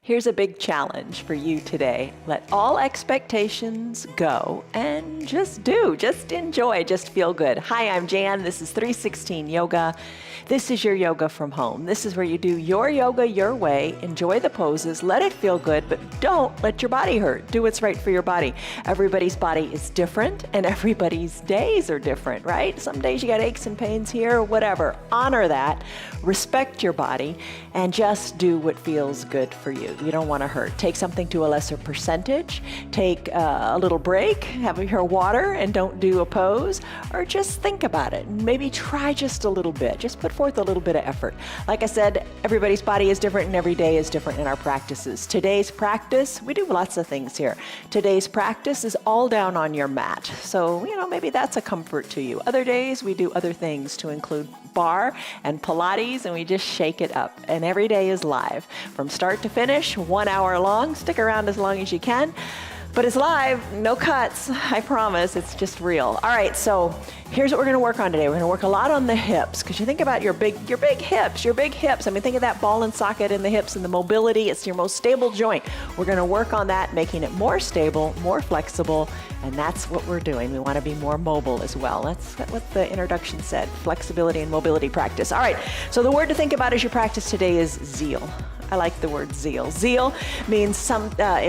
Here's a big challenge for you today. Let all expectations go and just enjoy, just feel good. Hi, I'm Jan. This is 316 Yoga. This is your yoga from home. This is where you do your yoga your way, enjoy the poses, let it feel good, but don't let your body hurt. Do what's right for your body. Everybody's body is different and everybody's days are different, right? Some days you got aches and pains here, whatever. Honor that, respect your body, and just do what feels good for you. You don't want to hurt. Take something to a lesser percentage, take a little break, have your water, and don't do a pose, or just think about it. Maybe try just a little bit. Just put forth a little bit of effort. Like I said, everybody's body is different and every day is different in our practices. Today's practice, we do lots of things here. Today's practice is all down on your mat. So, maybe that's a comfort to you. Other days, we do other things to include bar and Pilates, and we just shake it up. And every day is live. From start to finish, 1 hour long. Stick around as long as you can. But it's live, no cuts, I promise, it's just real. All right, so here's what we're gonna work on today. We're gonna work a lot on the hips, because you think about your big hips. I mean, think of that ball and socket in the hips and the mobility. It's your most stable joint. We're gonna work on that, making it more stable, more flexible, and that's what we're doing. We wanna be more mobile as well. That's what the introduction said, flexibility and mobility practice. All right, so the word to think about as your practice today is zeal. I like the word zeal. Zeal means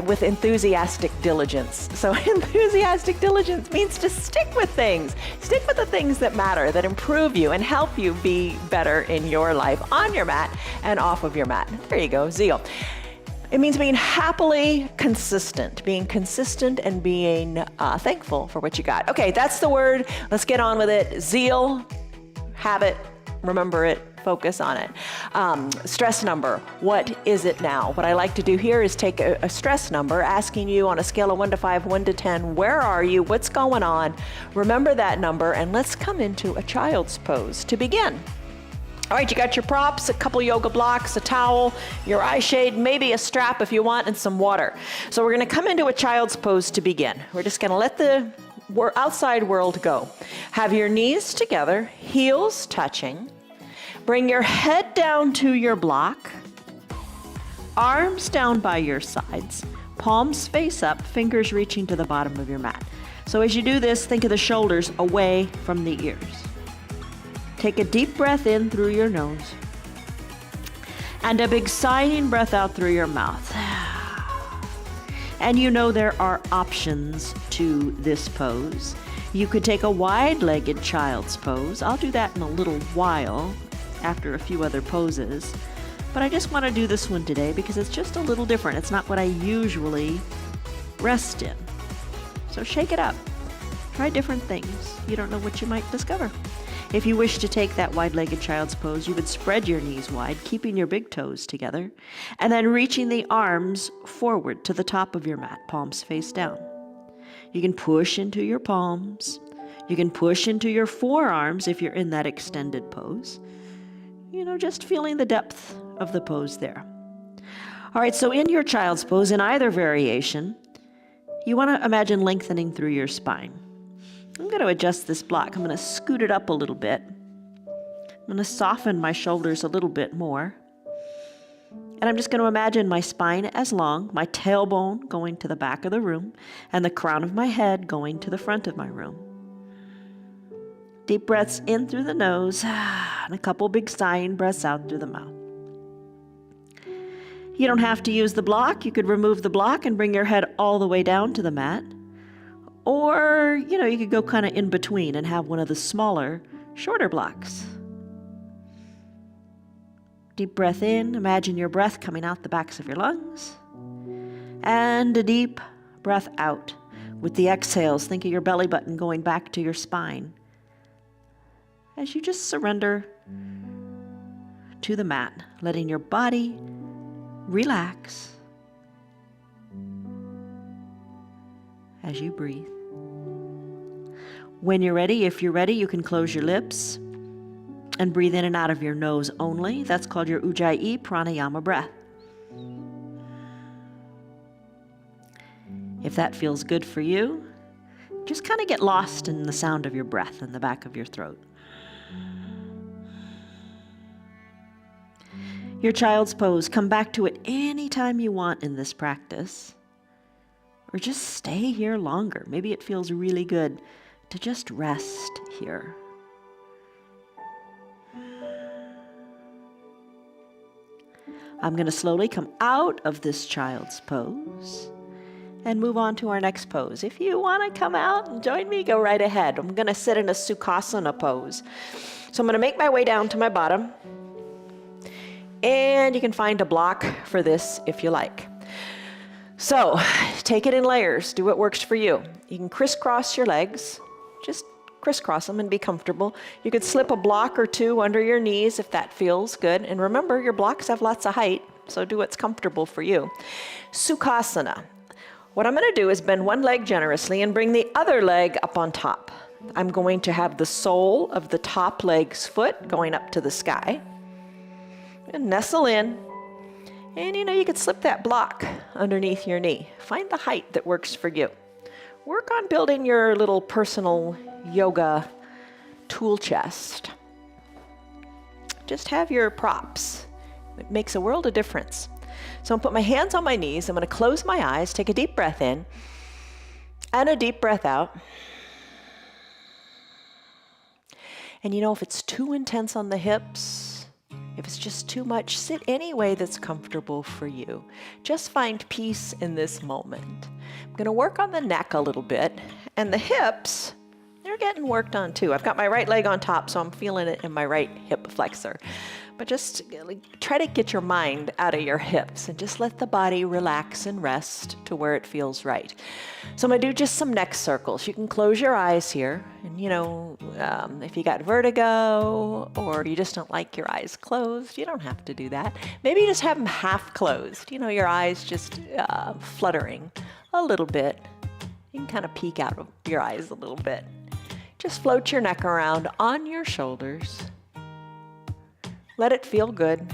with enthusiastic diligence. So enthusiastic diligence means to stick with things. Stick with the things that matter, that improve you and help you be better in your life, on your mat and off of your mat. There you go, zeal. It means being happily consistent, and being thankful for what you got. Okay, that's the word. Let's get on with it. Zeal, have it, remember it, focus on it. Stress number, what is it now? What I like to do here is take a stress number, asking you on a scale of 1 to 5, 1 to 10, where are you? What's going on? Remember that number, and let's come into a child's pose to begin. All right, you got your props, a couple yoga blocks, a towel, your eye shade, maybe a strap if you want, and some water. So we're gonna come into a child's pose to begin. We're just gonna let the outside world go. Have your knees together, heels touching. Bring your head down to your block, arms down by your sides, palms face up, fingers reaching to the bottom of your mat. So as you do this, think of the shoulders away from the ears. Take a deep breath in through your nose and a big sighing breath out through your mouth. And there are options to this pose. You could take a wide-legged child's pose. I'll do that in a little while after a few other poses, but I just want to do this one today because it's just a little different. It's not what I usually rest in. So shake it up. Try different things. You don't know what you might discover. If you wish to take that wide-legged child's pose, you would spread your knees wide, keeping your big toes together, and then reaching the arms forward to the top of your mat, palms face down. You can push into your palms. You can push into your forearms if you're in that extended pose. Just feeling the depth of the pose there. All right, so in your child's pose, in either variation, you want to imagine lengthening through your spine. I'm going to adjust this block. I'm going to scoot it up a little bit. I'm going to soften my shoulders a little bit more. And I'm just going to imagine my spine as long, my tailbone going to the back of the room, and the crown of my head going to the front of my room. Deep breaths in through the nose, and a couple big sighing breaths out through the mouth. You don't have to use the block. You could remove the block and bring your head all the way down to the mat. Or, you could go kind of in between and have one of the smaller, shorter blocks. Deep breath in, imagine your breath coming out the backs of your lungs. And a deep breath out. With the exhales, think of your belly button going back to your spine. As you just surrender to the mat, letting your body relax as you breathe. When you're ready, if you're ready, you can close your lips and breathe in and out of your nose only. That's called your Ujjayi Pranayama breath. If that feels good for you, just kind of get lost in the sound of your breath in the back of your throat. Your child's pose, come back to it anytime you want in this practice. Or just stay here longer. Maybe it feels really good to just rest here. I'm going to slowly come out of this child's pose and move on to our next pose. If you want to come out and join me, go right ahead. I'm going to sit in a Sukhasana pose. So I'm going to make my way down to my bottom. And you can find a block for this if you like. So take it in layers. Do what works for you. You can crisscross your legs. Just crisscross them and be comfortable. You could slip a block or two under your knees if that feels good. And remember, your blocks have lots of height, so do what's comfortable for you. Sukhasana. What I'm going to do is bend one leg generously and bring the other leg up on top. I'm going to have the sole of the top leg's foot going up to the sky. And nestle in. And you could slip that block underneath your knee. Find the height that works for you. Work on building your little personal yoga tool chest. Just have your props. It makes a world of difference. So I'm going to put my hands on my knees. I'm going to close my eyes, take a deep breath in, and a deep breath out. And if it's too intense on the hips, if it's just too much, sit any way that's comfortable for you. Just find peace in this moment. I'm going to work on the neck a little bit, and the hips, they're getting worked on too. I've got my right leg on top, so I'm feeling it in my right hip flexor. But just try to get your mind out of your hips and just let the body relax and rest to where it feels right. So I'm going to do just some neck circles. You can close your eyes here. And if you got vertigo or you just don't like your eyes closed, you don't have to do that. Maybe you just have them half closed. Your eyes just fluttering a little bit. You can kind of peek out of your eyes a little bit. Just float your neck around on your shoulders. Let it feel good,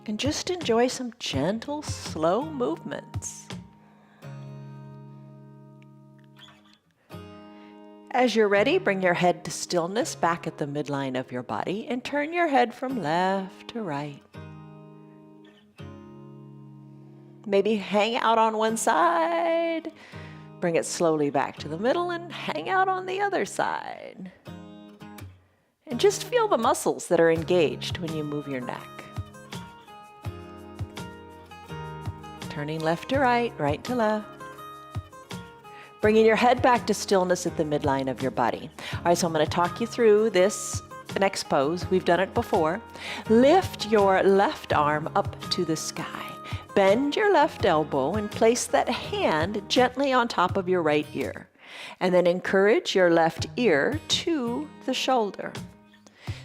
and just enjoy some gentle, slow movements. As you're ready, bring your head to stillness back at the midline of your body and turn your head from left to right. Maybe hang out on one side, bring it slowly back to the middle and hang out on the other side. And just feel the muscles that are engaged when you move your neck. Turning left to right, right to left. Bringing your head back to stillness at the midline of your body. All right, so I'm going to talk you through this next pose. We've done it before. Lift your left arm up to the sky. Bend your left elbow and place that hand gently on top of your right ear. And then encourage your left ear to the shoulder.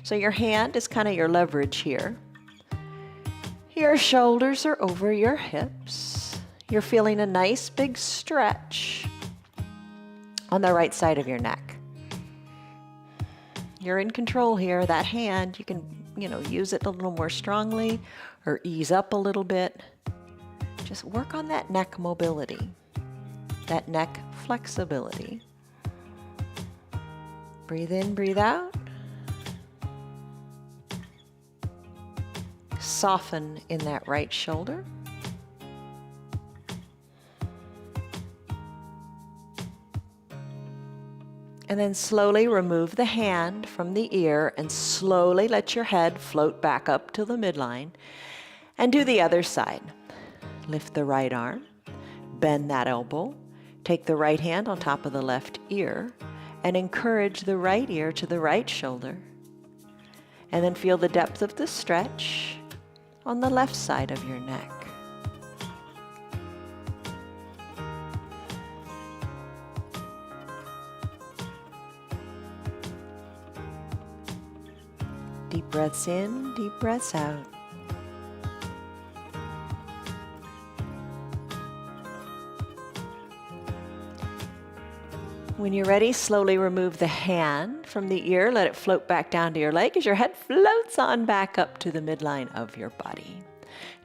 So your hand is kind of your leverage here. Your shoulders are over your hips. You're feeling a nice big stretch on the right side of your neck. You're in control here. That hand, you can, use it a little more strongly or ease up a little bit. Just work on that neck mobility, that neck flexibility. Breathe in, breathe out. Soften in that right shoulder. And then slowly remove the hand from the ear and slowly let your head float back up to the midline. And do the other side. Lift the right arm, bend that elbow, take the right hand on top of the left ear, and encourage the right ear to the right shoulder. And then feel the depth of the stretch on the left side of your neck. Deep breaths in, deep breaths out. When you're ready, slowly remove the hand from the ear. Let it float back down to your leg as your head floats on back up to the midline of your body.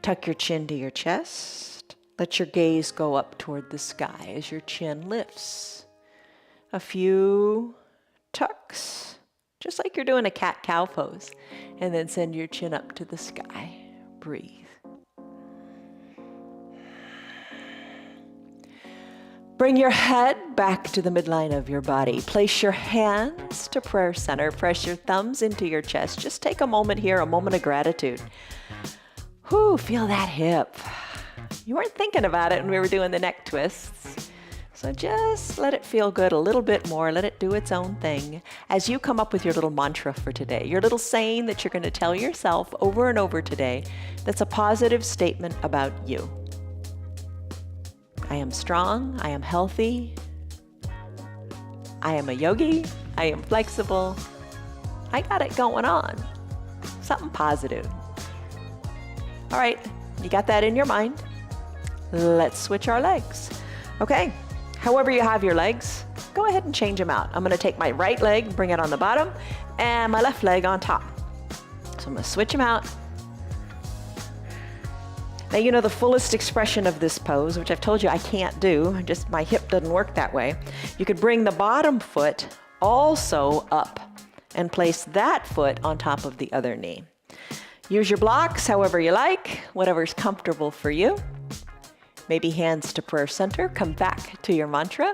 Tuck your chin to your chest. Let your gaze go up toward the sky as your chin lifts. A few tucks, just like you're doing a cat-cow pose. And then send your chin up to the sky. breathe. Bring your head back to the midline of your body. Place your hands to prayer center. Press your thumbs into your chest. Just take a moment here, a moment of gratitude. Whew, feel that hip. You weren't thinking about it when we were doing the neck twists. So just let it feel good a little bit more. Let it do its own thing as you come up with your little mantra for today, your little saying that you're going to tell yourself over and over today that's a positive statement about you. I am strong. I am healthy. I am a yogi. I am flexible. I got it going on. Something positive. All right, you got that in your mind. Let's switch our legs. Okay, however you have your legs, go ahead and change them out. I'm gonna take my right leg, bring it on the bottom, and my left leg on top. So I'm gonna switch them out. Now you know the fullest expression of this pose, which I've told you I can't do, just my hip doesn't work that way. You could bring the bottom foot also up and place that foot on top of the other knee. Use your blocks however you like, whatever's comfortable for you. Maybe hands to prayer center, come back to your mantra.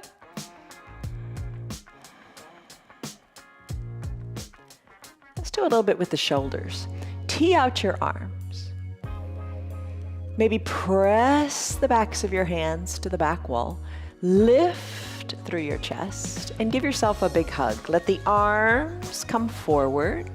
Let's do a little bit with the shoulders. Tee out your arms. Maybe press the backs of your hands to the back wall. Lift through your chest and give yourself a big hug. Let the arms come forward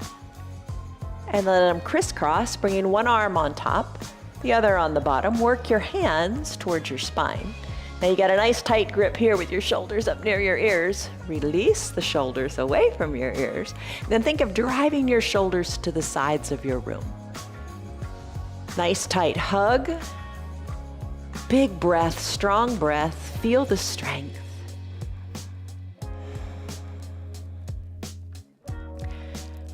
and let them crisscross, bringing one arm on top, the other on the bottom. Work your hands towards your spine. Now you got a nice tight grip here with your shoulders up near your ears. Release the shoulders away from your ears. Then think of driving your shoulders to the sides of your room. Nice tight hug. Big breath, strong breath. Feel the strength.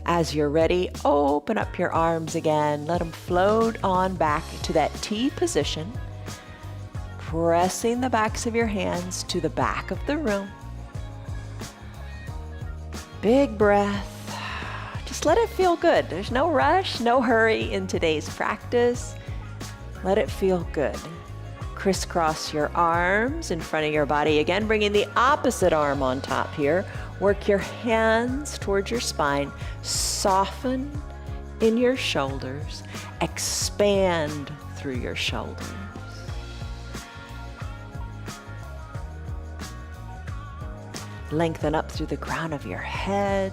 As you're ready, open up your arms again. Let them float on back to that T position. Pressing the backs of your hands to the back of the room. Big breath. Just let it feel good. There's no rush, no hurry in today's practice. Let it feel good. Crisscross your arms in front of your body. Again, bringing the opposite arm on top here. Work your hands towards your spine. Soften in your shoulders. Expand through your shoulders. Lengthen up through the crown of your head.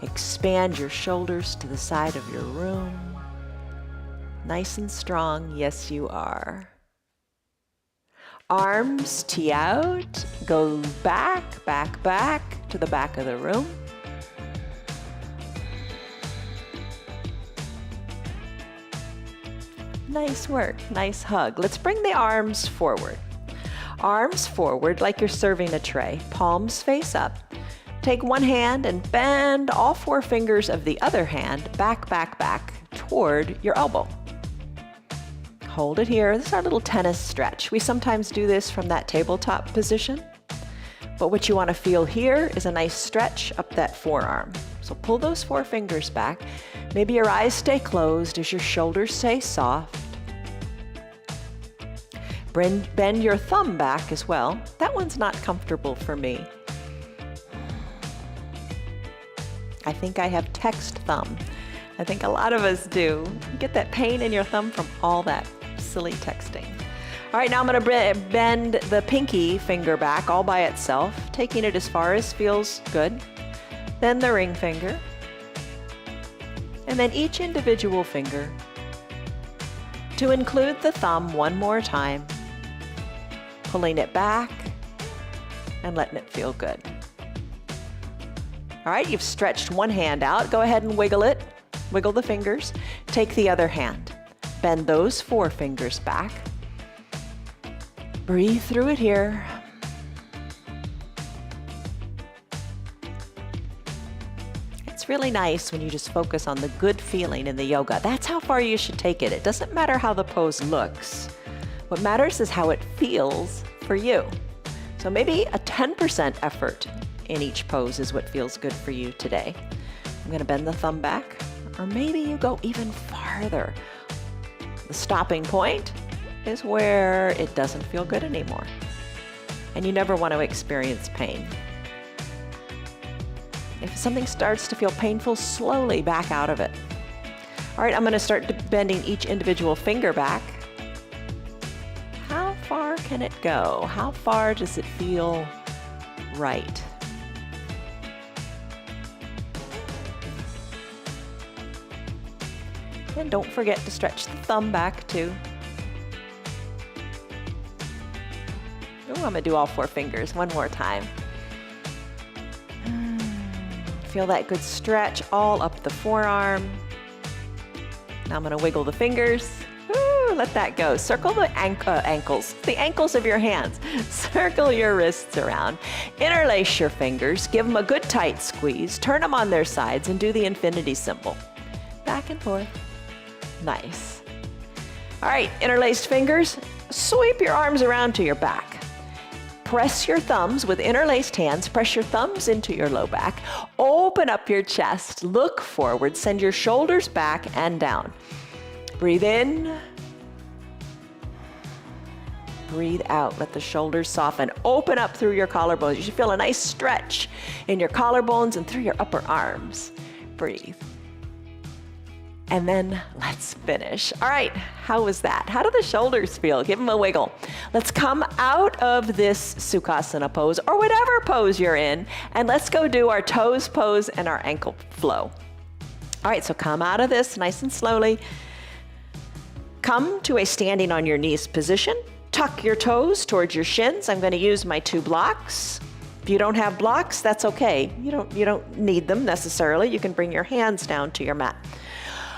Expand your shoulders to the side of your room. Nice and strong, yes you are. Arms tee out, go back, back, back to the back of the room. Nice work, nice hug. Let's bring the arms forward. Arms forward like you're serving a tray, palms face up. Take one hand and bend all four fingers of the other hand back, back, back toward your elbow. Hold it here. This is our little tennis stretch. We sometimes do this from that tabletop position, but what you want to feel here is a nice stretch up that forearm. So pull those four fingers back. Maybe your eyes stay closed as your shoulders stay soft. Bend your thumb back as well. That one's not comfortable for me. I think I have text thumb. I think a lot of us do. You get that pain in your thumb from all that silly texting. All right, now I'm going to bend the pinky finger back all by itself, taking it as far as feels good. Then the ring finger. And then each individual finger. To include the thumb one more time. Pulling it back and letting it feel good. All right, you've stretched one hand out. Go ahead and wiggle it. Wiggle the fingers. Take the other hand. Bend those four fingers back. Breathe through it here. It's really nice when you just focus on the good feeling in the yoga. That's how far you should take it. It doesn't matter how the pose looks. What matters is how it feels for you. So maybe a 10% effort in each pose is what feels good for you today. I'm going to bend the thumb back, or maybe you go even farther. The stopping point is where it doesn't feel good anymore. And you never want to experience pain. If something starts to feel painful, slowly back out of it. All right, I'm going to start bending each individual finger back. How far can it go? How far does it feel right? And don't forget to stretch the thumb back too. Oh, I'm gonna do all 4 fingers one more time. Feel that good stretch all up the forearm. Now I'm gonna wiggle the fingers. Ooh, let that go. Circle the ankles, the ankles of your hands. Circle your wrists around. Interlace your fingers, give them a good tight squeeze, turn them on their sides and do the infinity symbol. Back and forth. Nice. All right, interlaced fingers, sweep your arms around to your back. Press your thumbs with interlaced hands, press your thumbs into your low back. Open up your chest, look forward, send your shoulders back and down. Breathe in. Breathe out, let the shoulders soften. Open up through your collarbones. You should feel a nice stretch in your collarbones and through your upper arms. Breathe. And then let's finish. All right, how was that? How do the shoulders feel? Give them a wiggle. Let's come out of this Sukhasana pose or whatever pose you're in, and let's go do our toes pose and our ankle flow. All right, so come out of this nice and slowly. Come to a standing on your knees position. Tuck your toes towards your shins. I'm going to use my 2 blocks. If you don't have blocks, that's okay. You don't need them necessarily. You can bring your hands down to your mat.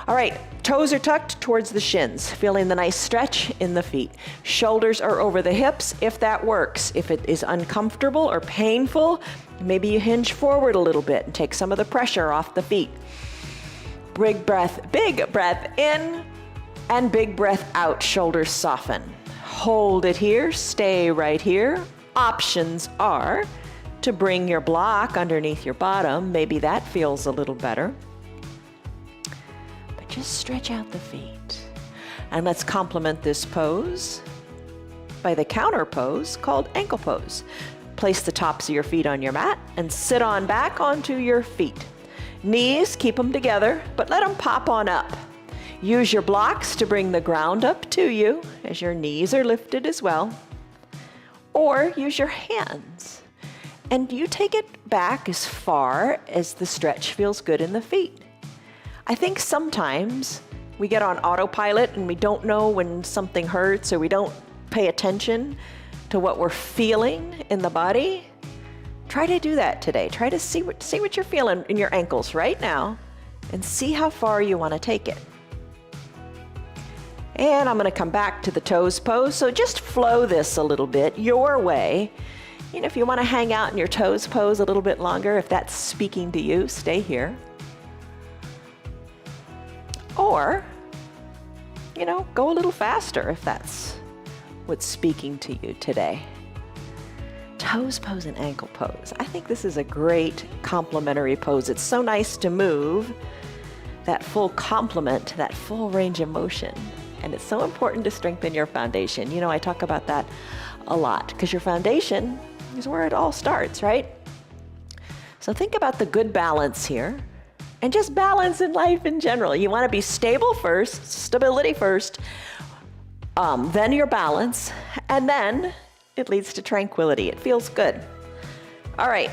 All right, toes are tucked towards the shins, feeling the nice stretch in the feet. Shoulders are over the hips if that works. If it is uncomfortable or painful, maybe you hinge forward a little bit and take some of the pressure off the feet. Big breath in and big breath out, shoulders soften. Hold it here, stay right here. Options are to bring your block underneath your bottom. Maybe that feels a little better. Just stretch out the feet. And let's complement this pose by the counter pose called ankle pose. Place the tops of your feet on your mat and sit on back onto your feet. Knees, keep them together, but let them pop on up. Use your blocks to bring the ground up to you as your knees are lifted as well. Or use your hands. And you take it back as far as the stretch feels good in the feet. I think sometimes we get on autopilot and we don't know when something hurts or we don't pay attention to what we're feeling in the body. Try to do that today. Try to see what you're feeling in your ankles right now and see how far you want to take it. And I'm going to come back to the toes pose. So just flow this a little bit your way. You know, if you want to hang out in your toes pose a little bit longer, if that's speaking to you, stay here. Or, you know, go a little faster if that's what's speaking to you today. Toes pose and ankle pose. I think this is a great complementary pose. It's so nice to move that full complement, that full range of motion. And it's so important to strengthen your foundation. You know, I talk about that a lot because your foundation is where it all starts, right? So think about the good balance here. And just balance in life in general. You want to be stable first, stability first, then your balance, and then it leads to tranquility. It feels good. All right,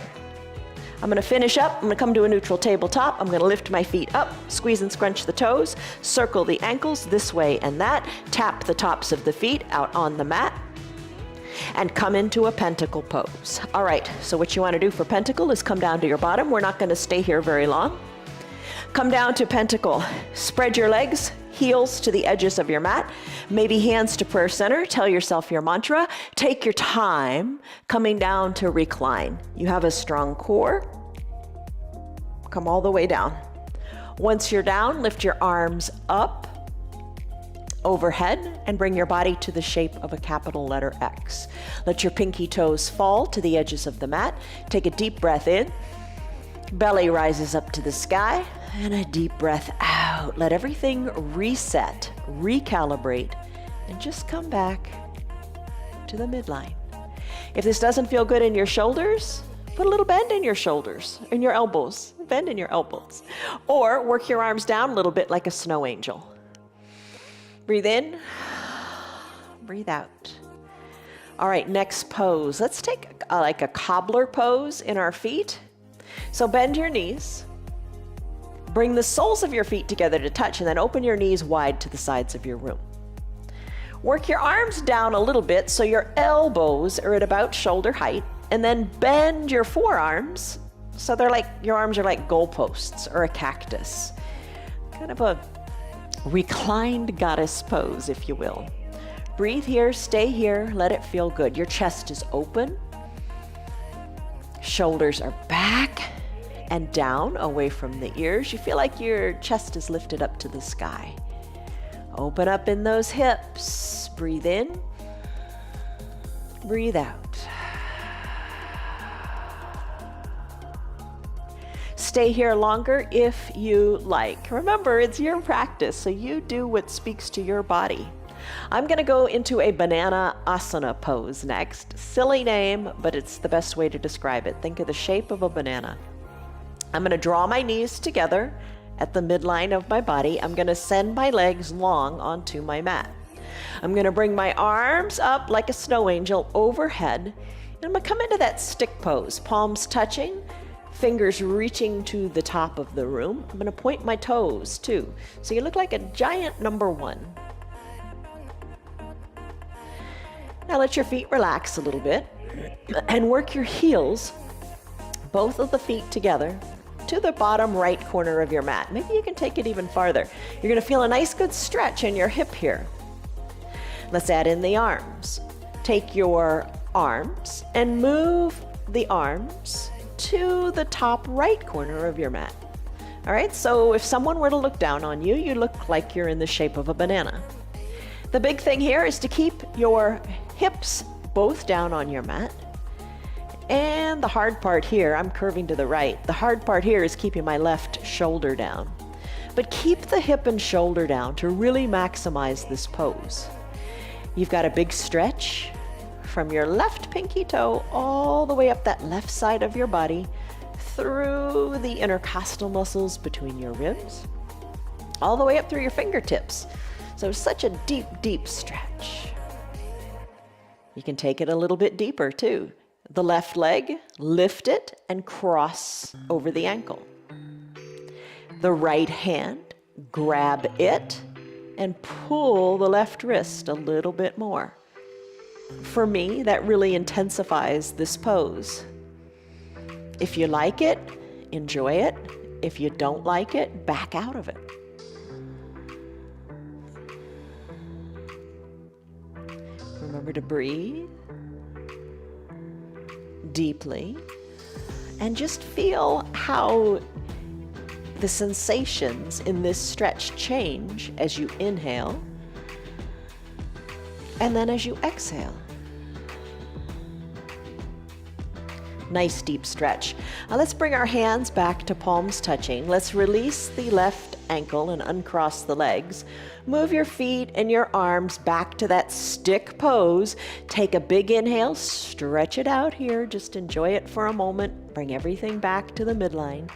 I'm going to finish up. I'm going to come to a neutral tabletop. I'm going to lift my feet up, squeeze and scrunch the toes, circle the ankles this way and that, tap the tops of the feet out on the mat, and come into a pentacle pose. All right, so what you want to do for pentacle is come down to your bottom. We're not going to stay here very long. Come down to pentacle. Spread your legs, heels to the edges of your mat, maybe hands to prayer center. Tell yourself your mantra. Take your time coming down to recline. You have a strong core. Come all the way down. Once you're down, lift your arms up overhead and bring your body to the shape of a capital letter X. Let your pinky toes fall to the edges of the mat. Take a deep breath in. Belly rises up to the sky, and a deep breath out. Let everything reset recalibrate, and just come back to the midline. If this doesn't feel good in your shoulders, put a little bend in your shoulders, in your elbows. Bend in your elbows. Or work your arms down a little bit like a snow angel. Breathe in, breathe out. All right, next pose. Let's take like a cobbler pose in our feet. So bend your knees. Bring the soles of your feet together to touch, and then open your knees wide to the sides of your room. Work your arms down a little bit so your elbows are at about shoulder height, and then bend your forearms so they're like, your arms are like goalposts or a cactus. Kind of a reclined goddess pose, if you will. Breathe here, stay here, let it feel good. Your chest is open. Shoulders are back and down away from the ears. You feel like your chest is lifted up to the sky. Open up in those hips. Breathe in. Breathe out. Stay here longer if you like. Remember, it's your practice, so you do what speaks to your body. I'm going to go into a banana asana pose next. Silly name, but it's the best way to describe it. Think of the shape of a banana. I'm going to draw my knees together at the midline of my body. I'm going to send my legs long onto my mat. I'm going to bring my arms up like a snow angel overhead. And I'm going to come into that stick pose, palms touching, fingers reaching to the top of the room. I'm going to point my toes too. So you look like a giant number one. Now let your feet relax a little bit and work your heels, both of the feet together, to the bottom right corner of your mat. Maybe you can take it even farther. You're going to feel a nice good stretch in your hip here. Let's add in the arms. Take your arms and move the arms to the top right corner of your mat. All right, so if someone were to look down on you, you look like you're in the shape of a banana. The big thing here is to keep your hips both down on your mat. And the hard part here, I'm curving to the right. The hard part here is keeping my left shoulder down. But keep the hip and shoulder down to really maximize this pose. You've got a big stretch from your left pinky toe all the way up that left side of your body through the intercostal muscles between your ribs, all the way up through your fingertips. So such a deep, deep stretch. You can take it a little bit deeper too. The left leg, lift it and cross over the ankle. The right hand, grab it and pull the left wrist a little bit more. For me, that really intensifies this pose. If you like it, enjoy it. If you don't like it, back out of it. Remember to breathe deeply and just feel how the sensations in this stretch change as you inhale and then as you exhale. Nice deep stretch. Now let's bring our hands back to palms touching. Let's release the left ankle and uncross the legs. Move your feet and your arms back to that stick pose. Take a big inhale, stretch it out here. Just enjoy it for a moment. Bring everything back to the midline.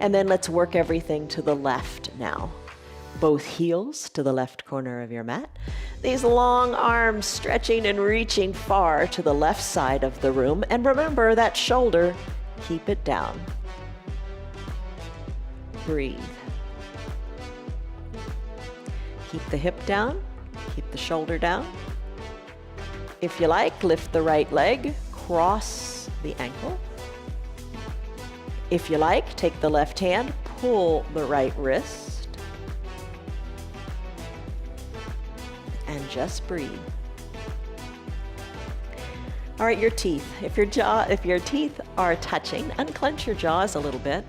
And then let's work everything to the left now. Both heels to the left corner of your mat. These long arms stretching and reaching far to the left side of the room. And remember that shoulder, keep it down. Breathe. Keep the hip down, keep the shoulder down. If you like, lift the right leg, cross the ankle. If you like, take the left hand, pull the right wrist, and just breathe. All right, your teeth. If your teeth are touching, unclench your jaws a little bit.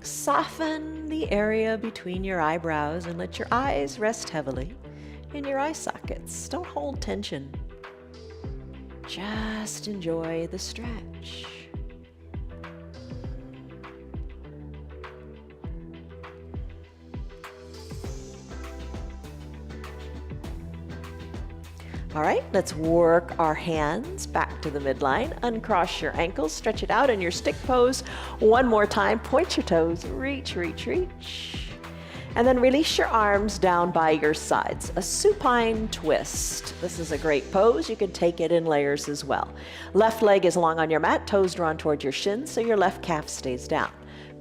Soften the area between your eyebrows and let your eyes rest heavily in your eye sockets. Don't hold tension. Just enjoy the stretch. All right, let's work our hands back to the midline. Uncross your ankles, stretch it out in your stick pose. One more time, point your toes, reach, reach, reach. And then release your arms down by your sides. A supine twist. This is a great pose. You can take it in layers as well. Left leg is long on your mat, toes drawn toward your shins, so your left calf stays down.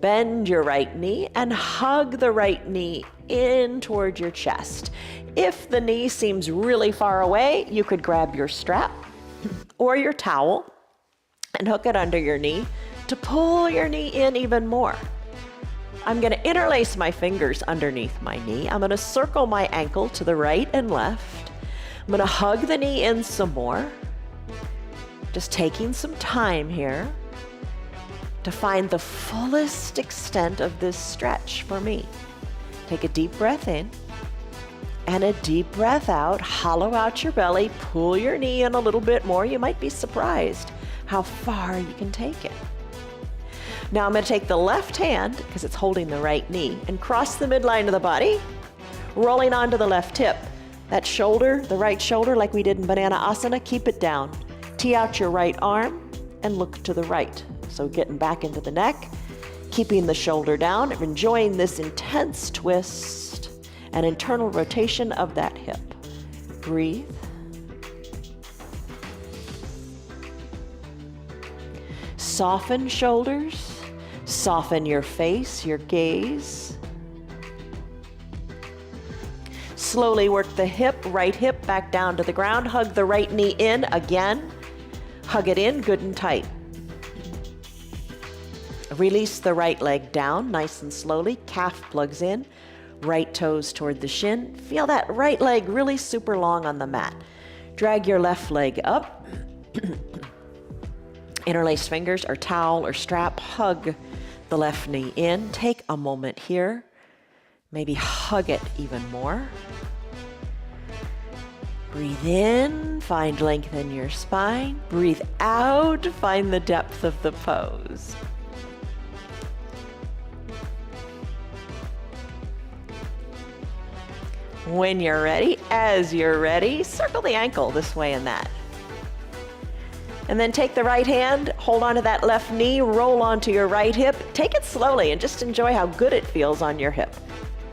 Bend your right knee and hug the right knee in toward your chest. If the knee seems really far away, you could grab your strap or your towel and hook it under your knee to pull your knee in even more. I'm going to interlace my fingers underneath my knee. I'm going to circle my ankle to the right and left. I'm going to hug the knee in some more. Just taking some time here to find the fullest extent of this stretch for me. Take a deep breath in and a deep breath out. Hollow out your belly, pull your knee in a little bit more. You might be surprised how far you can take it. Now I'm going to take the left hand, because it's holding the right knee, and cross the midline of the body, rolling onto the left hip. That shoulder, the right shoulder, like we did in Banana Asana, keep it down. Tee out your right arm and look to the right. So getting back into the neck, keeping the shoulder down, enjoying this intense twist and internal rotation of that hip. Breathe. Soften shoulders. Soften your face, your gaze. Slowly work the hip, right hip back down to the ground. Hug the right knee in again. Hug it in good and tight. Release the right leg down nice and slowly. Calf plugs in. Right toes toward the shin. Feel that right leg really super long on the mat. Drag your left leg up. Interlace fingers or towel or strap. Hug the left knee in. Take a moment here. Maybe hug it even more. Breathe in, find length in your spine. Breathe out, find the depth of the pose. When you're ready, as you're ready, circle the ankle this way and that. And then take the right hand, hold onto that left knee, roll onto your right hip. Take it slowly and just enjoy how good it feels on your hip.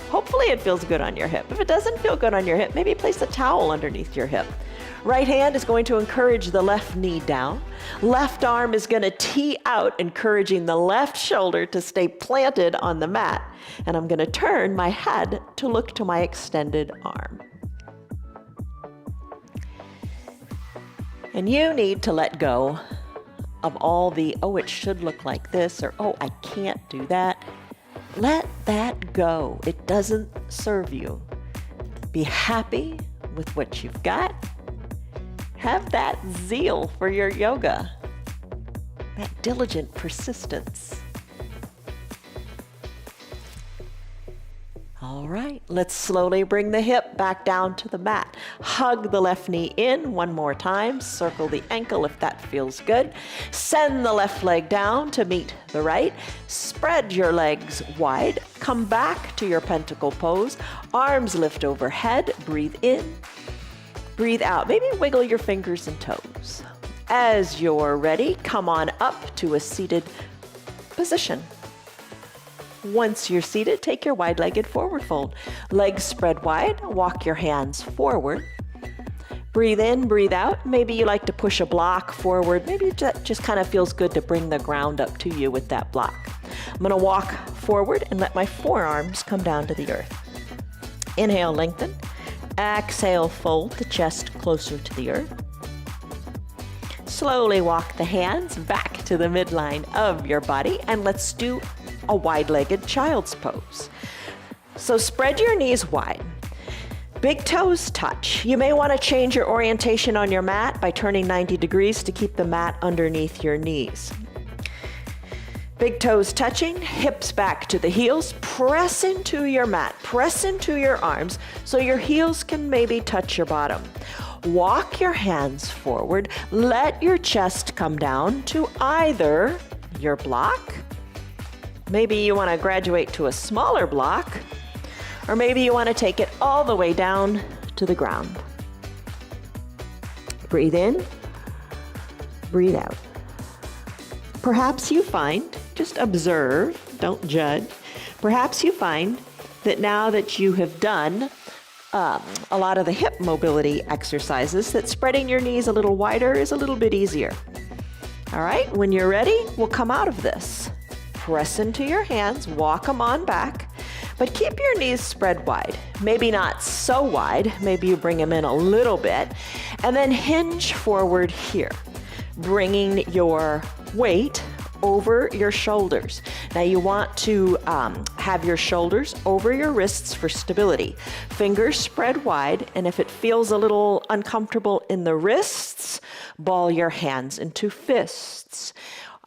Hopefully it feels good on your hip. If it doesn't feel good on your hip, maybe place a towel underneath your hip. Right hand is going to encourage the left knee down. Left arm is going to tee out, encouraging the left shoulder to stay planted on the mat. And I'm going to turn my head to look to my extended arm. And you need to let go of all the, oh, it should look like this, or, oh, I can't do that. Let that go. It doesn't serve you. Be happy with what you've got. Have that zeal for your yoga, that diligent persistence. All right, let's slowly bring the hip back down to the mat. Hug the left knee in one more time. Circle the ankle if that feels good. Send the left leg down to meet the right. Spread your legs wide. Come back to your pentacle pose. Arms lift overhead. Breathe in. Breathe out. Maybe wiggle your fingers and toes. As you're ready, come on up to a seated position. Once you're seated, take your wide-legged forward fold. Legs spread wide, walk your hands forward. Breathe in, breathe out. Maybe you like to push a block forward. Maybe it just kind of feels good to bring the ground up to you with that block. I'm going to walk forward and let my forearms come down to the earth. Inhale, lengthen. Exhale, fold the chest closer to the earth. Slowly walk the hands back to the midline of your body, and let's do a wide-legged child's pose. So spread your knees wide. Big toes touch. You may want to change your orientation on your mat by turning 90 degrees to keep the mat underneath your knees. Big toes touching, hips back to the heels. Press into your mat, press into your arms so your heels can maybe touch your bottom. Walk your hands forward. Let your chest come down to either your block. Maybe you want to graduate to a smaller block, or maybe you want to take it all the way down to the ground. Breathe in, breathe out. Perhaps you find, just observe, don't judge. Perhaps you find that now that you have done a lot of the hip mobility exercises, that spreading your knees a little wider is a little bit easier. All right, when you're ready, we'll come out of this. Press into your hands, walk them on back, but keep your knees spread wide. Maybe not so wide, maybe you bring them in a little bit, and then hinge forward here, bringing your weight over your shoulders. Now you want to have your shoulders over your wrists for stability. Fingers spread wide, and if it feels a little uncomfortable in the wrists, ball your hands into fists.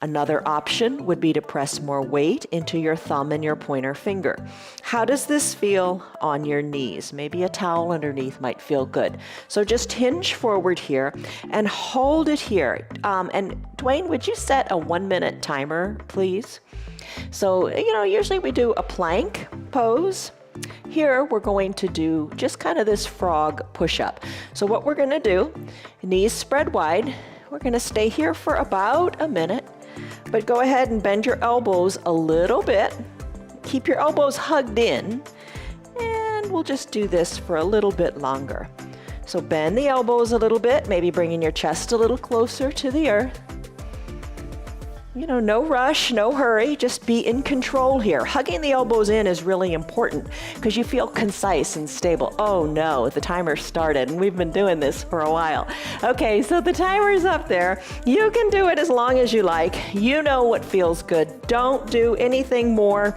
Another option would be to press more weight into your thumb and your pointer finger. How does this feel on your knees? Maybe a towel underneath might feel good. So just hinge forward here and hold it here. And Dwayne, would you set a 1-minute timer, please? So, usually we do a plank pose. Here we're going to do just kind of this frog push-up. So what we're going to do, knees spread wide. We're going to stay here for about a minute. But go ahead and bend your elbows a little bit. Keep your elbows hugged in. And we'll just do this for a little bit longer. So bend the elbows a little bit, maybe bringing your chest a little closer to the earth. No rush, no hurry, just be in control here. Hugging the elbows in is really important because you feel concise and stable. Oh no, the timer started and we've been doing this for a while. Okay, so the timer's up there. You can do it as long as you like. You know what feels good. Don't do anything more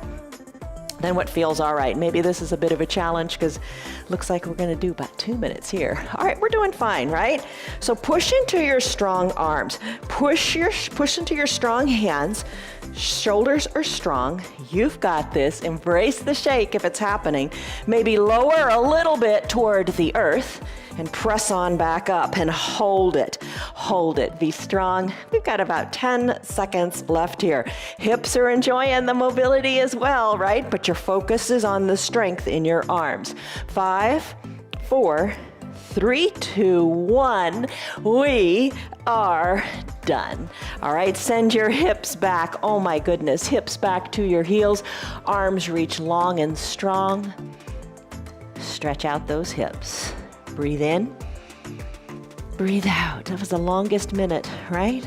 than what feels all right. Maybe this is a bit of a challenge because looks like we're going to do about 2 minutes here. All right, we're doing fine, right? So push into your strong arms. Push into your strong hands. Shoulders are strong. You've got this. Embrace the shake if it's happening. Maybe lower a little bit toward the earth and press on back up and hold it. Hold it. Be strong. We've got about 10 seconds left here. Hips are enjoying the mobility as well, right? But your focus is on the strength in your arms. 5, 4, 3, 2, 1. We are done. All right, send your hips back. Oh my goodness, hips back to your heels. Arms reach long and strong. Stretch out those hips. Breathe in, breathe out. That was the longest minute, right?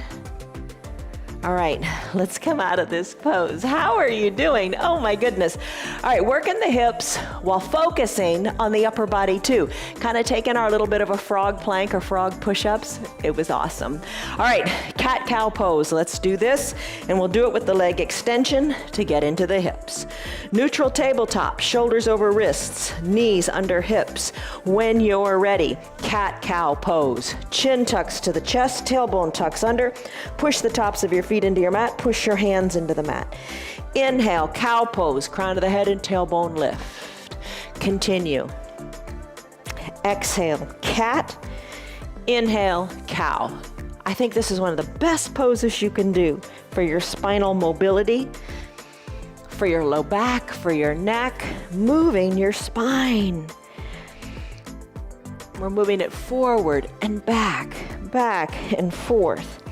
All right, let's come out of this pose. How are you doing? Oh my goodness. All right, working the hips while focusing on the upper body too. Kind of taking our little bit of a frog plank or frog push-ups. It was awesome. All right, cat-cow pose. Let's do this, and we'll do it with the leg extension to get into the hips. Neutral tabletop, shoulders over wrists, knees under hips. When you're ready, cat-cow pose. Chin tucks to the chest, tailbone tucks under. Push the tops of your feet into your mat, push your hands into the mat. Inhale, cow pose, crown of the head and tailbone lift. Continue. Exhale, cat. Inhale, cow. I think this is one of the best poses you can do for your spinal mobility, for your low back, for your neck, moving your spine. We're moving it forward and back and forth.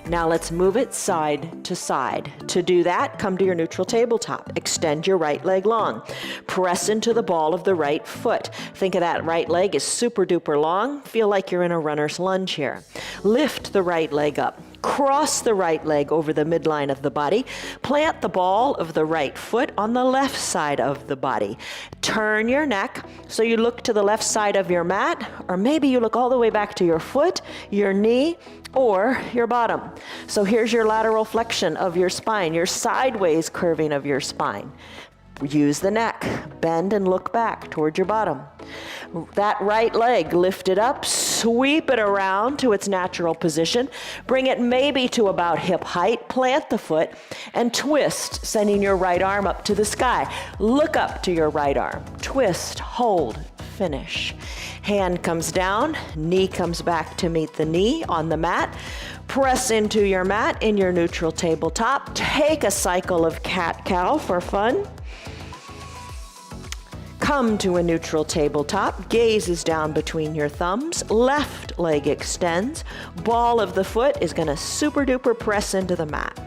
Now let's move it side to side. To do that, come to your neutral tabletop. Extend your right leg long. Press into the ball of the right foot. Think of that right leg is super duper long. Feel like you're in a runner's lunge here. Lift the right leg up. Cross the right leg over the midline of the body. Plant the ball of the right foot on the left side of the body. Turn your neck so you look to the left side of your mat, or maybe you look all the way back to your foot, your knee, or your bottom. So here's your lateral flexion of your spine, your sideways curving of your spine. Use the neck, bend and look back toward your bottom. That right leg, lift it up, sweep it around to its natural position, bring it maybe to about hip height, plant the foot, and twist, sending your right arm up to the sky. Look up to your right arm, twist, hold, finish. Hand comes down, knee comes back to meet the knee on the mat. Press into your mat in your neutral tabletop. Take a cycle of cat-cow for fun. Come to a neutral tabletop. Gaze is down between your thumbs. Left leg extends. Ball of the foot is going to super duper press into the mat.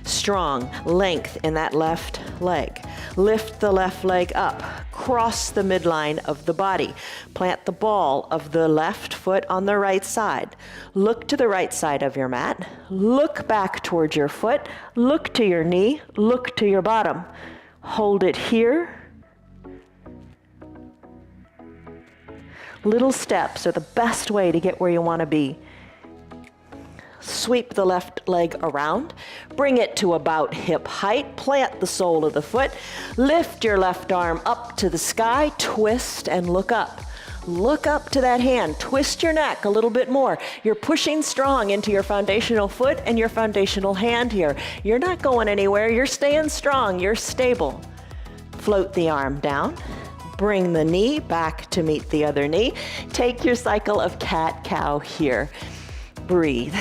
Strong length in that left leg. Lift the left leg up. Cross the midline of the body. Plant the ball of the left foot on the right side. Look to the right side of your mat. Look back towards your foot. Look to your knee. Look to your bottom. Hold it here. Little steps are the best way to get where you want to be. Sweep the left leg around, bring it to about hip height, plant the sole of the foot, lift your left arm up to the sky, twist and look up. Look up to that hand, twist your neck a little bit more. You're pushing strong into your foundational foot and your foundational hand here. You're not going anywhere, you're staying strong, you're stable. Float the arm down. Bring the knee back to meet the other knee. Take your cycle of cat-cow here. Breathe.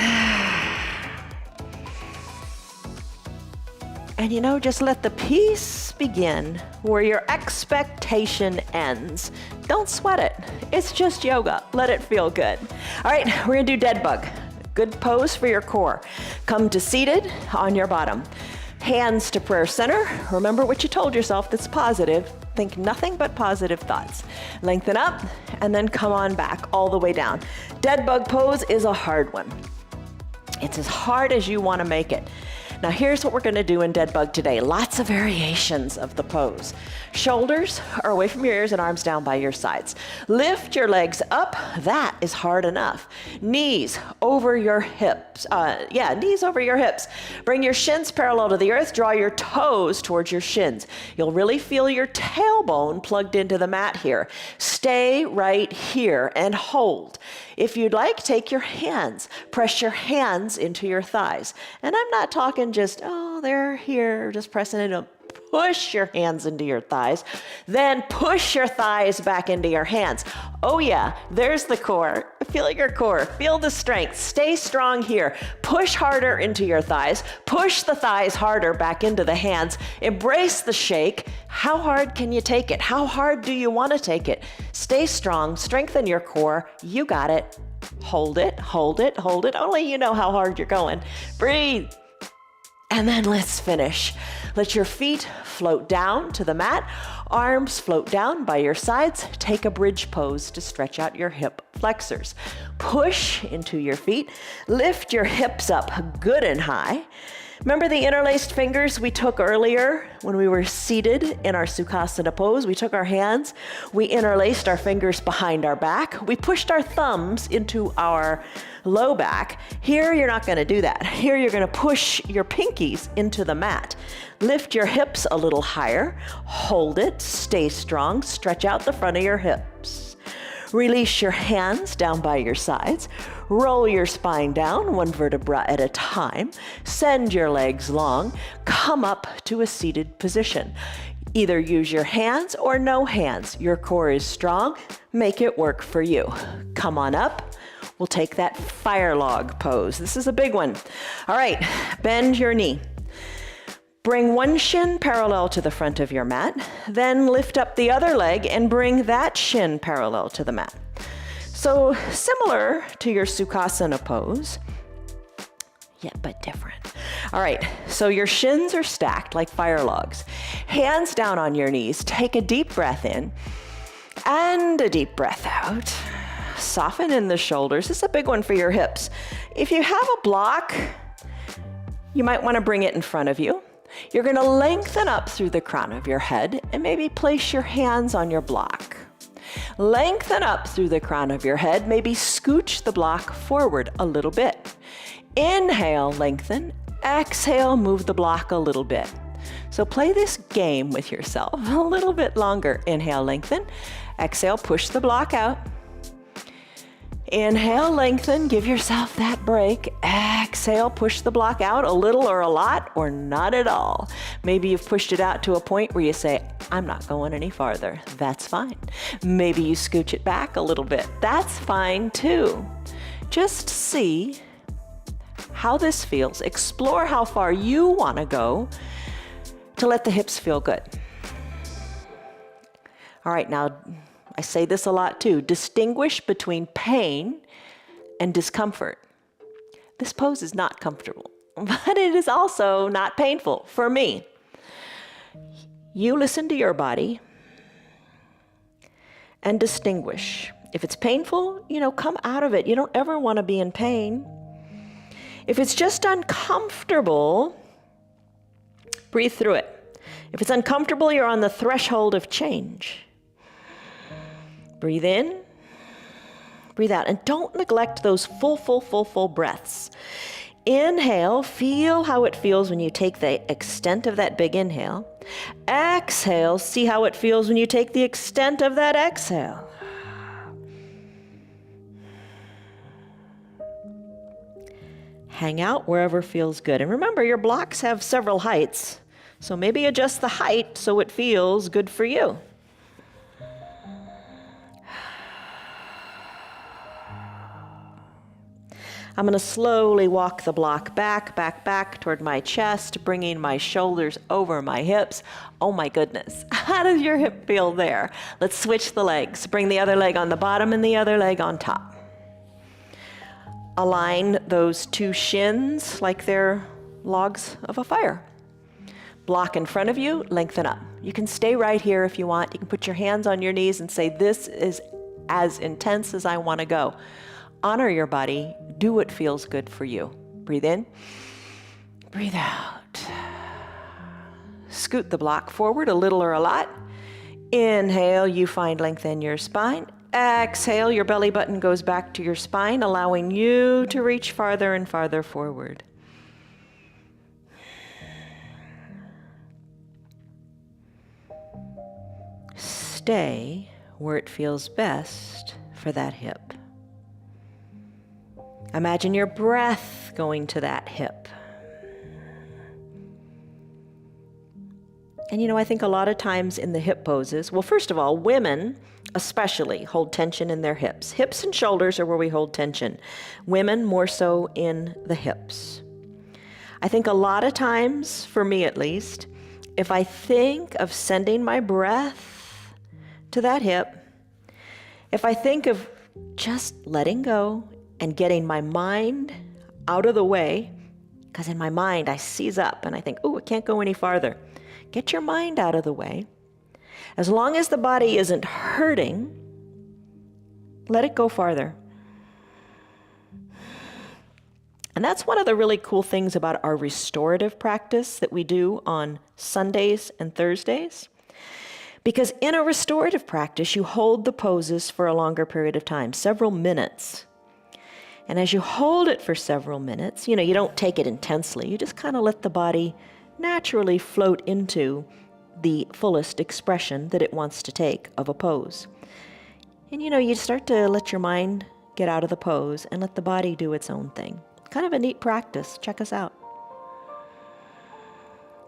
And just let the peace begin where your expectation ends. Don't sweat it. It's just yoga. Let it feel good. All right, we're gonna do dead bug. Good pose for your core. Come to seated on your bottom. Hands to prayer center. Remember what you told yourself that's positive. Think nothing but positive thoughts. Lengthen up and then come on back all the way down. Dead bug pose is a hard one. It's as hard as you want to make it. Now here's what we're going to do in dead bug today. Lots of variations of the pose. Shoulders are away from your ears and arms down by your sides. Lift your legs up. That is hard enough. Knees over your hips. Knees over your hips. Bring your shins parallel to the earth. Draw your toes towards your shins. You'll really feel your tailbone plugged into the mat here. Stay right here and hold. If you'd like, take your hands. Press your hands into your thighs. And I'm not talking just, they're here, just pressing it up. Push your hands into your thighs. Then push your thighs back into your hands. Oh yeah, there's the core. Feel your core. Feel the strength. Stay strong here. Push harder into your thighs. Push the thighs harder back into the hands. Embrace the shake. How hard can you take it? How hard do you want to take it? Stay strong. Strengthen your core. You got it. Hold it, hold it, hold it. Only you know how hard you're going. Breathe. And then let's finish. Let your feet float down to the mat. Arms float down by your sides. Take a bridge pose to stretch out your hip flexors. Push into your feet. Lift your hips up good and high. Remember the interlaced fingers we took earlier when we were seated in our Sukhasana pose? We took our hands, we interlaced our fingers behind our back, we pushed our thumbs into our low back. Here, you're not gonna do that. Here, you're gonna push your pinkies into the mat. Lift your hips a little higher, hold it, stay strong, stretch out the front of your hips. Release your hands down by your sides. Roll your spine down, one vertebra at a time. Send your legs long. Come up to a seated position. Either use your hands or no hands. Your core is strong. Make it work for you. Come on up. We'll take that fire log pose. This is a big one. All right, bend your knee. Bring one shin parallel to the front of your mat, then lift up the other leg and bring that shin parallel to the mat. So similar to your Sukhasana pose, yet but different. All right, so your shins are stacked like fire logs. Hands down on your knees, take a deep breath in and a deep breath out. Soften in the shoulders. This is a big one for your hips. If you have a block, you might want to bring it in front of you. You're going to lengthen up through the crown of your head and maybe place your hands on your block. Lengthen up through the crown of your head, maybe scooch the block forward a little bit. Inhale, lengthen. Exhale, move the block a little bit. So play this game with yourself a little bit longer. Inhale, lengthen. Exhale, push the block out. Inhale, lengthen, give yourself that break. Exhale, push the block out a little or a lot or not at all. Maybe you've pushed it out to a point where you say, I'm not going any farther. That's fine. Maybe you scooch it back a little bit. That's fine too. Just see how this feels. Explore how far you want to go to let the hips feel good. All right, now I say this a lot too. Distinguish between pain and discomfort. This pose is not comfortable, but it is also not painful for me. You listen to your body and distinguish. If it's painful, come out of it. You don't ever want to be in pain. If it's just uncomfortable, breathe through it. If it's uncomfortable, you're on the threshold of change. Breathe in, breathe out, and don't neglect those full breaths. Inhale, feel how it feels when you take the extent of that big inhale. Exhale, see how it feels when you take the extent of that exhale. Hang out wherever feels good. And remember, your blocks have several heights, so maybe adjust the height so it feels good for you. I'm going to slowly walk the block back toward my chest, bringing my shoulders over my hips. Oh my goodness, how does your hip feel there? Let's switch the legs. Bring the other leg on the bottom and the other leg on top. Align those two shins like they're logs of a fire. Block in front of you, lengthen up. You can stay right here if you want. You can put your hands on your knees and say, this is as intense as I want to go. Honor your body. Do what feels good for you. Breathe in. Breathe out. Scoot the block forward a little or a lot. Inhale, you find length in your spine. Exhale, your belly button goes back to your spine, allowing you to reach farther and farther forward. Stay where it feels best for that hip. Imagine your breath going to that hip. And I think a lot of times in the hip poses, well, first of all, women especially hold tension in their hips. Hips and shoulders are where we hold tension. Women more so in the hips. I think a lot of times, for me at least, if I think of sending my breath to that hip, if I think of just letting go and getting my mind out of the way, because in my mind I seize up and I think, oh, it can't go any farther. Get your mind out of the way. As long as the body isn't hurting, let it go farther. And that's one of the really cool things about our restorative practice that we do on Sundays and Thursdays. Because in a restorative practice, you hold the poses for a longer period of time, several minutes. And as you hold it for several minutes, you don't take it intensely. You just kind of let the body naturally float into the fullest expression that it wants to take of a pose. And you start to let your mind get out of the pose and let the body do its own thing. Kind of a neat practice. Check us out.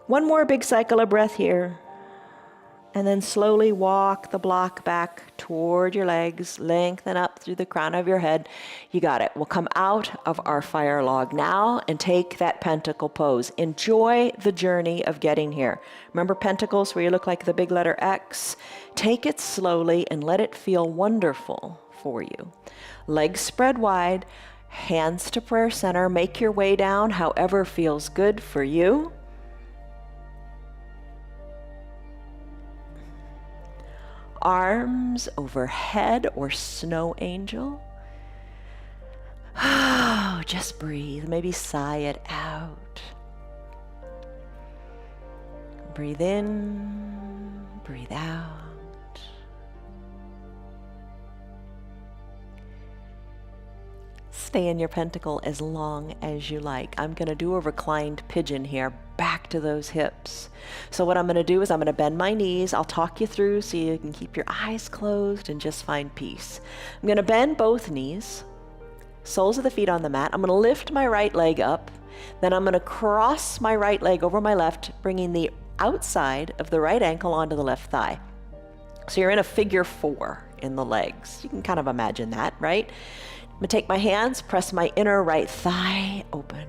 One more big cycle of breath here. And then slowly walk the block back toward your legs, lengthen up through the crown of your head. You got it. We'll come out of our fire log now and take that pentacle pose. Enjoy the journey of getting here. Remember pentacles where you look like the big letter X? Take it slowly and let it feel wonderful for you. Legs spread wide, hands to prayer center. Make your way down however feels good for you. Arms overhead or snow angel. Oh, just breathe. Maybe sigh it out. Breathe in, breathe out. Stay in your pentacle as long as you like. I'm going to do a reclined pigeon here, back to those hips. So what I'm going to do is I'm going to bend my knees. I'll talk you through so you can keep your eyes closed and just find peace. I'm going to bend both knees, soles of the feet on the mat. I'm going to lift my right leg up. Then I'm going to cross my right leg over my left, bringing the outside of the right ankle onto the left thigh. So you're in a figure 4 in the legs. You can kind of imagine that, right? I'm going to take my hands, press my inner right thigh open.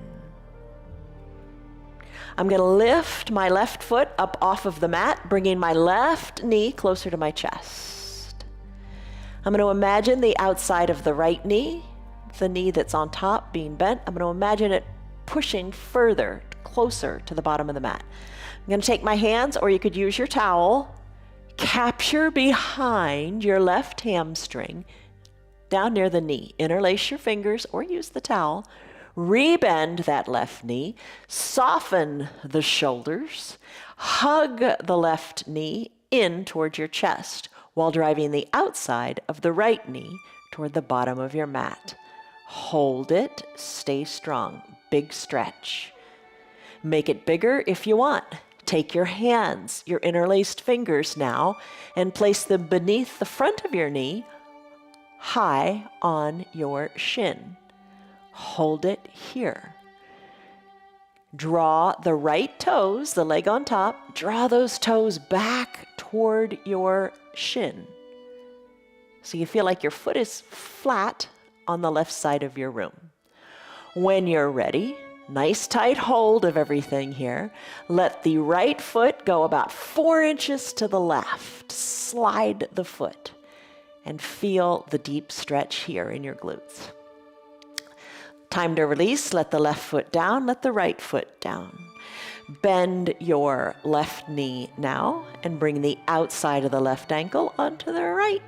I'm going to lift my left foot up off of the mat, bringing my left knee closer to my chest. I'm going to imagine the outside of the right knee, the knee that's on top being bent. I'm going to imagine it pushing further, closer to the bottom of the mat. I'm going to take my hands, or you could use your towel, capture behind your left hamstring, down near the knee. Interlace your fingers or use the towel. Rebend that left knee. Soften the shoulders. Hug the left knee in towards your chest while driving the outside of the right knee toward the bottom of your mat. Hold it. Stay strong. Big stretch. Make it bigger if you want. Take your hands, your interlaced fingers now, and place them beneath the front of your knee, high on your shin. Hold it here. Draw the right toes, the leg on top, draw those toes back toward your shin. So you feel like your foot is flat on the left side of your room. When you're ready, nice tight hold of everything here. Let the right foot go about 4 inches to the left. Slide the foot and feel the deep stretch here in your glutes. Time to release. Let the left foot down. Let the right foot down. Bend your left knee now and bring the outside of the left ankle onto the right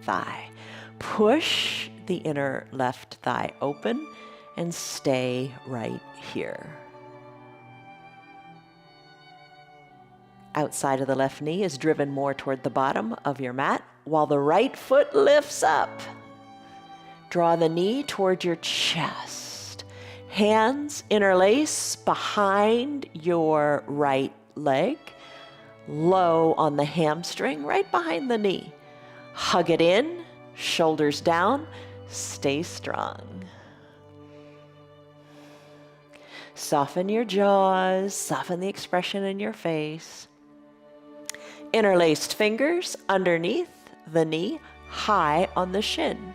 thigh. Push the inner left thigh open and stay right here. Outside of the left knee is driven more toward the bottom of your mat while the right foot lifts up. Draw the knee toward your chest. Hands interlace behind your right leg, low on the hamstring, right behind the knee. Hug it in, shoulders down, stay strong. Soften your jaws, soften the expression in your face. Interlaced fingers underneath the knee, high on the shin.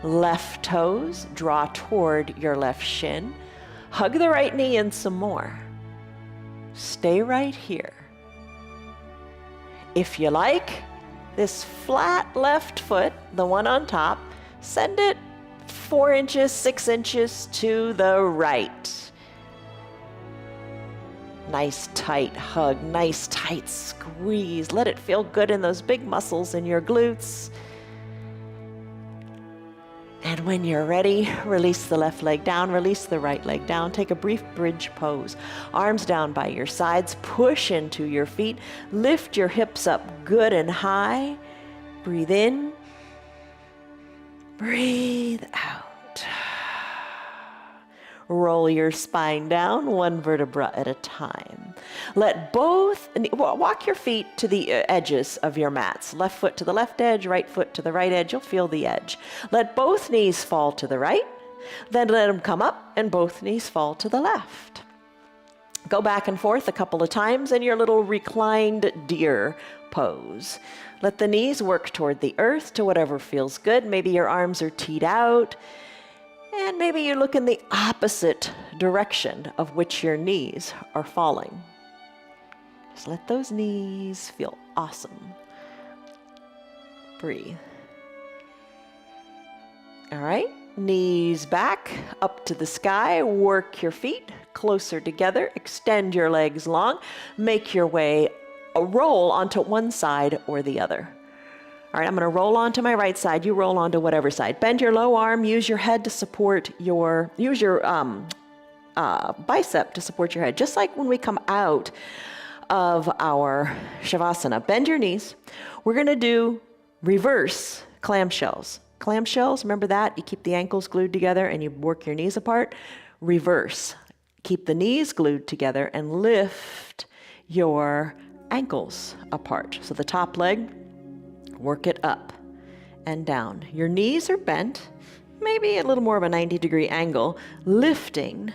Left toes draw toward your left shin. Hug the right knee in some more. Stay right here. If you like, this flat left foot, the one on top, send it 4 inches, 6 inches to the right. Nice tight hug, nice tight squeeze. Let it feel good in those big muscles in your glutes. And when you're ready, release the left leg down, release the right leg down. Take a brief bridge pose. Arms down by your sides, push into your feet. Lift your hips up good and high. Breathe in. Breathe out. Roll your spine down, one vertebra at a time. Walk your feet to the edges of your mats. Left foot to the left edge, right foot to the right edge. You'll feel the edge. Let both knees fall to the right. Then let them come up and both knees fall to the left. Go back and forth a couple of times in your little reclined deer pose. Let the knees work toward the earth to whatever feels good. Maybe your arms are teed out. And maybe you look in the opposite direction of which your knees are falling. Just let those knees feel awesome. Breathe. All right, knees back, up to the sky. Work your feet closer together. Extend your legs long. Make your way, roll onto one side or the other. All right, I'm going to roll onto my right side. You roll onto whatever side. Bend your low arm. Use your head to support your, bicep to support your head. Just like when we come out of our Shavasana. Bend your knees. We're going to do reverse clamshells. Clamshells, remember that? You keep the ankles glued together and you work your knees apart. Reverse. Keep the knees glued together and lift your ankles apart. So the top leg, work it up and down. Your knees are bent, maybe a little more of a 90-degree angle, lifting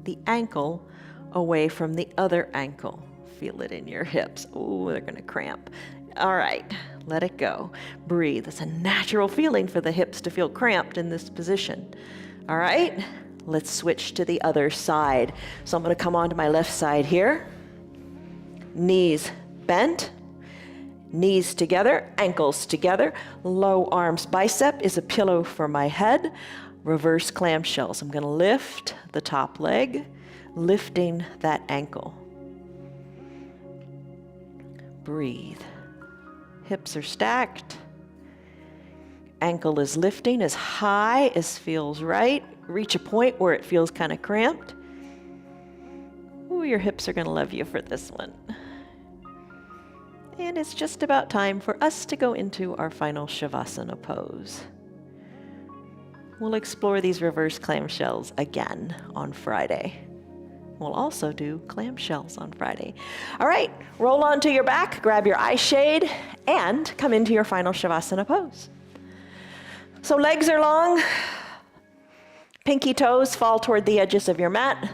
the ankle away from the other ankle. Feel it in your hips. Oh, they're going to cramp. All right, let it go. Breathe. It's a natural feeling for the hips to feel cramped in this position. All right, Let's switch to the other side. So I'm going to come onto my left side here. Knees bent, knees together, ankles together. Low arms bicep is a pillow for my head. Reverse clamshells. I'm going to lift the top leg, lifting that ankle. Breathe. Hips are stacked. Ankle is lifting as high as feels right. Reach a point where it feels kind of cramped. Ooh, your hips are going to love you for this one. And it's just about time for us to go into our final Shavasana pose. We'll explore these reverse clamshells again on Friday. We'll also do clamshells on Friday. All right, roll onto your back, grab your eye shade, and come into your final Shavasana pose. So legs are long, pinky toes fall toward the edges of your mat.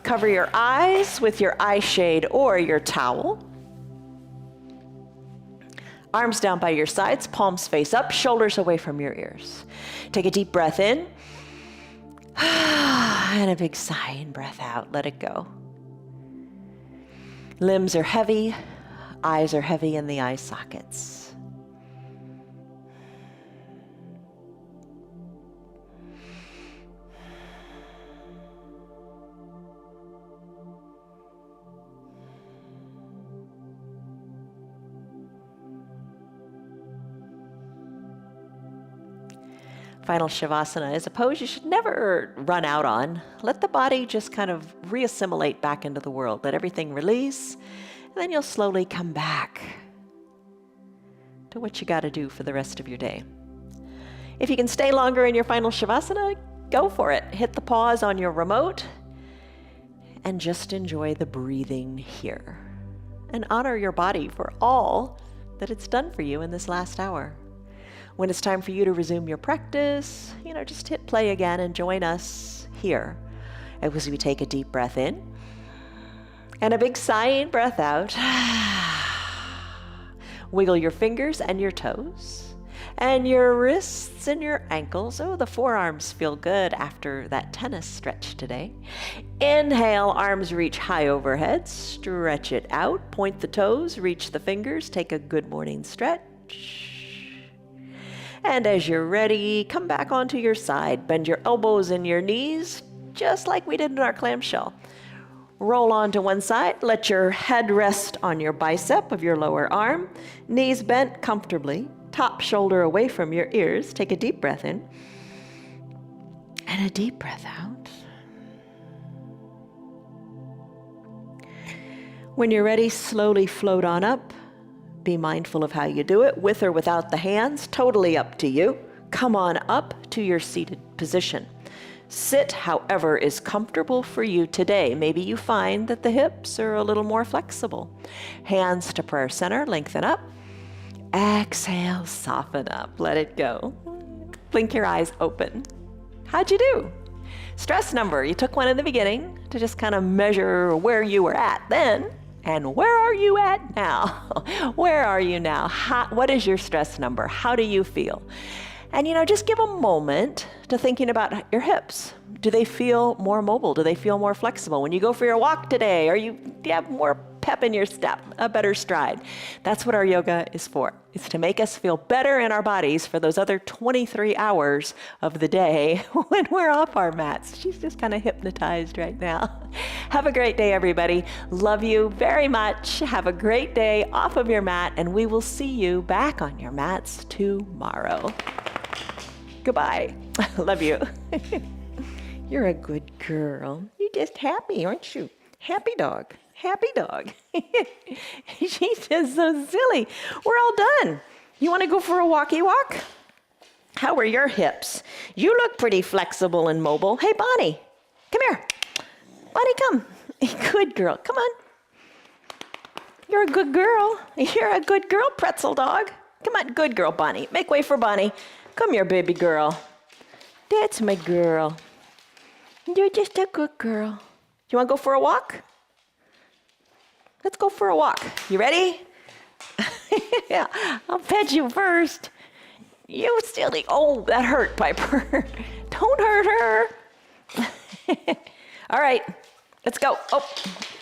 Cover your eyes with your eye shade or your towel. Arms down by your sides, palms face up, shoulders away from your ears. Take a deep breath in. And a big sigh and breath out. Let it go. Limbs are heavy. Eyes are heavy in the eye sockets. Final Shavasana is a pose you should never run out on. Let the body just kind of reassimilate back into the world. Let everything release, and then you'll slowly come back to what you got to do for the rest of your day. If you can stay longer in your final Shavasana, go for it. Hit the pause on your remote and just enjoy the breathing here. And honor your body for all that it's done for you in this last hour. When it's time for you to resume your practice, just hit play again and join us here as we take a deep breath in and a big sighing breath out. Wiggle your fingers and your toes and your wrists and your ankles. Oh, the forearms feel good after that tennis stretch today. Inhale, arms reach high overhead, stretch it out, point the toes, reach the fingers, take a good morning stretch. And as you're ready, come back onto your side. Bend your elbows and your knees, just like we did in our clamshell. Roll onto one side. Let your head rest on your bicep of your lower arm. Knees bent comfortably. Top shoulder away from your ears. Take a deep breath in. And a deep breath out. When you're ready, slowly float on up. Be mindful of how you do it, with or without the hands, totally up to you. Come on up to your seated position. Sit however is comfortable for you today. Maybe you find that the hips are a little more flexible. Hands to prayer center, lengthen up. Exhale, soften up, let it go. Blink your eyes open. How'd you do? Stress number, you took one in the beginning to just kind of measure where you were at then. And where are you at now? Where are you now? What is your stress number? How do you feel? And just give a moment to thinking about your hips. Do they feel more mobile? Do they feel more flexible? When you go for your walk today, do you have more pep in your step, a better stride? That's what our yoga is for. It's to make us feel better in our bodies for those other 23 hours of the day when we're off our mats. She's just kind of hypnotized right now. Have a great day, everybody. Love you very much. Have a great day off of your mat, and we will see you back on your mats tomorrow. Goodbye. Love you. You're a good girl. You're just happy, aren't you? Happy dog. Happy dog. She's just so silly. We're all done. You want to go for a walkie walk? How are your hips? You look pretty flexible and mobile. Hey, Bonnie, come here. Bonnie, come. Good girl. Come on. You're a good girl. You're a good girl, pretzel dog. Come on, good girl, Bonnie. Make way for Bonnie. Come here, baby girl. That's my girl. You're just a good girl. You want to go for a walk? Let's go for a walk. You ready? Yeah, I'll pet you first. You silly. Oh, that hurt, Piper. Don't hurt her. All right, let's go. Oh,